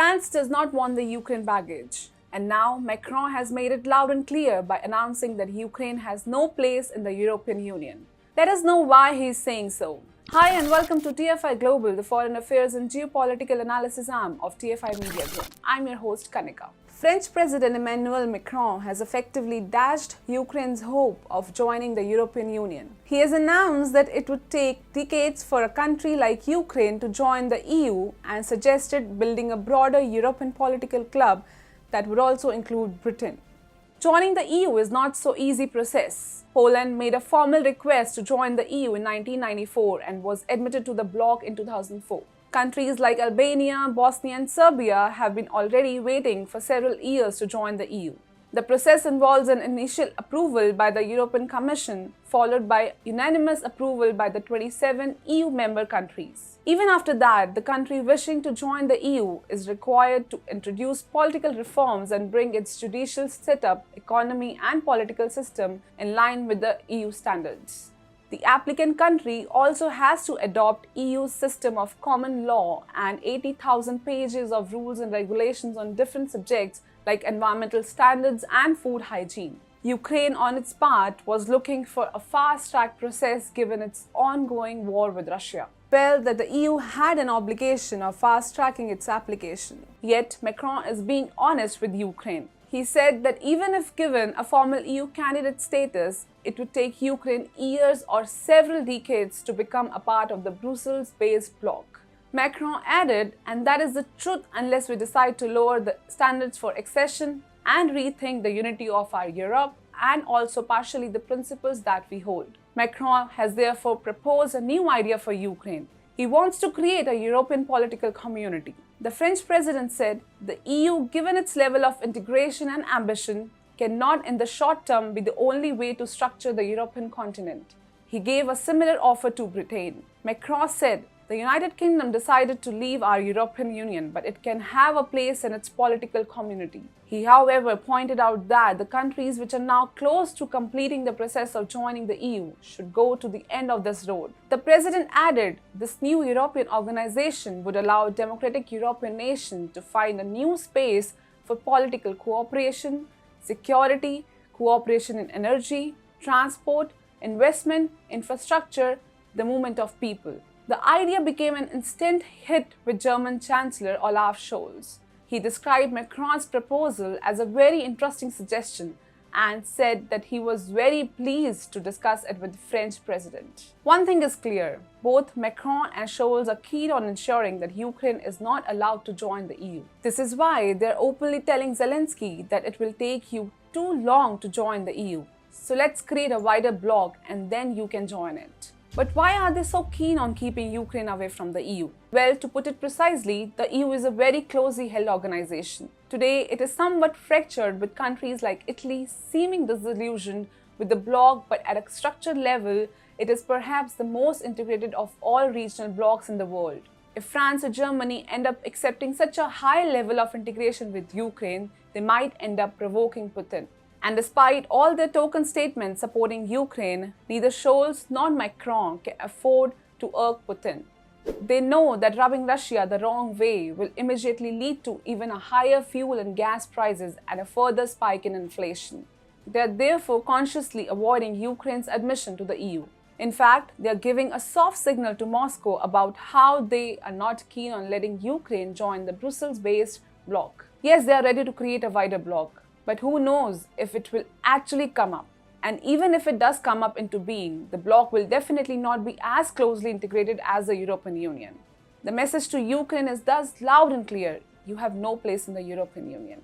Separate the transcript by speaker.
Speaker 1: France does not want the Ukraine baggage. And now Macron has made it loud and clear by announcing that Ukraine has no place in the European Union. Let us know why he is saying so. Hi and welcome to TFI Global, the foreign affairs and geopolitical analysis arm of TFI Media Group. I'm your host Kanika. French President Emmanuel Macron has effectively dashed Ukraine's hope of joining the European Union. He has announced that it would take decades for a country like Ukraine to join the EU and suggested building a broader European political club that would also include Britain. Joining the EU is not so easy process. Poland made a formal request to join the EU in 1994 and was admitted to the bloc in 2004. Countries like Albania, Bosnia and Serbia have been already waiting for several years to join the EU. The process involves an initial approval by the European Commission, followed by unanimous approval by the 27 EU member countries. Even after that, the country wishing to join the EU is required to introduce political reforms and bring its judicial setup, economy and political system in line with the EU standards. The applicant country also has to adopt EU's system of common law and 80,000 pages of rules and regulations on different subjects like environmental standards and food hygiene. Ukraine, on its part, was looking for a fast-track process given its ongoing war with Russia. Felt that the EU had an obligation of fast-tracking its application. Yet, Macron is being honest with Ukraine. He said that even if given a formal EU candidate status, it would take Ukraine years or several decades to become a part of the Brussels-based bloc. Macron added, and that is the truth unless we decide to lower the standards for accession and rethink the unity of our Europe and also partially the principles that we hold. Macron has therefore proposed a new idea for Ukraine. He wants to create a European political community. The French president said the EU, given its level of integration and ambition, cannot in the short term be the only way to structure the European continent. He gave a similar offer to Britain. Macron said, the United Kingdom decided to leave our European Union, but it can have a place in its political community. He, however, pointed out that the countries which are now close to completing the process of joining the EU should go to the end of this road. The president added, this new European organization would allow democratic European nations to find a new space for political cooperation, security, cooperation in energy, transport, investment, infrastructure, the movement of people. The idea became an instant hit with German Chancellor Olaf Scholz. He described Macron's proposal as a very interesting suggestion and said that he was very pleased to discuss it with the French president. One thing is clear, both Macron and Scholz are keen on ensuring that Ukraine is not allowed to join the EU. This is why they're openly telling Zelensky that it will take you too long to join the EU. So let's create a wider bloc and then you can join it. But why are they so keen on keeping Ukraine away from the EU? Well, to put it precisely, the EU is a very closely held organization. Today, it is somewhat fractured with countries like Italy seeming disillusioned with the bloc, but at a structured level, it is perhaps the most integrated of all regional blocs in the world. If France or Germany end up accepting such a high level of integration with Ukraine, they might end up provoking Putin. And despite all their token statements supporting Ukraine, neither Scholz nor Macron can afford to irk Putin. They know that rubbing Russia the wrong way will immediately lead to even a higher fuel and gas prices and a further spike in inflation. They are therefore consciously avoiding Ukraine's admission to the EU. In fact, they are giving a soft signal to Moscow about how they are not keen on letting Ukraine join the Brussels-based bloc. Yes, they are ready to create a wider bloc. But who knows if it will actually come up. And even if it does come up into being, the bloc will definitely not be as closely integrated as the European Union. The message to Ukraine is thus loud and clear: you have no place in the European Union.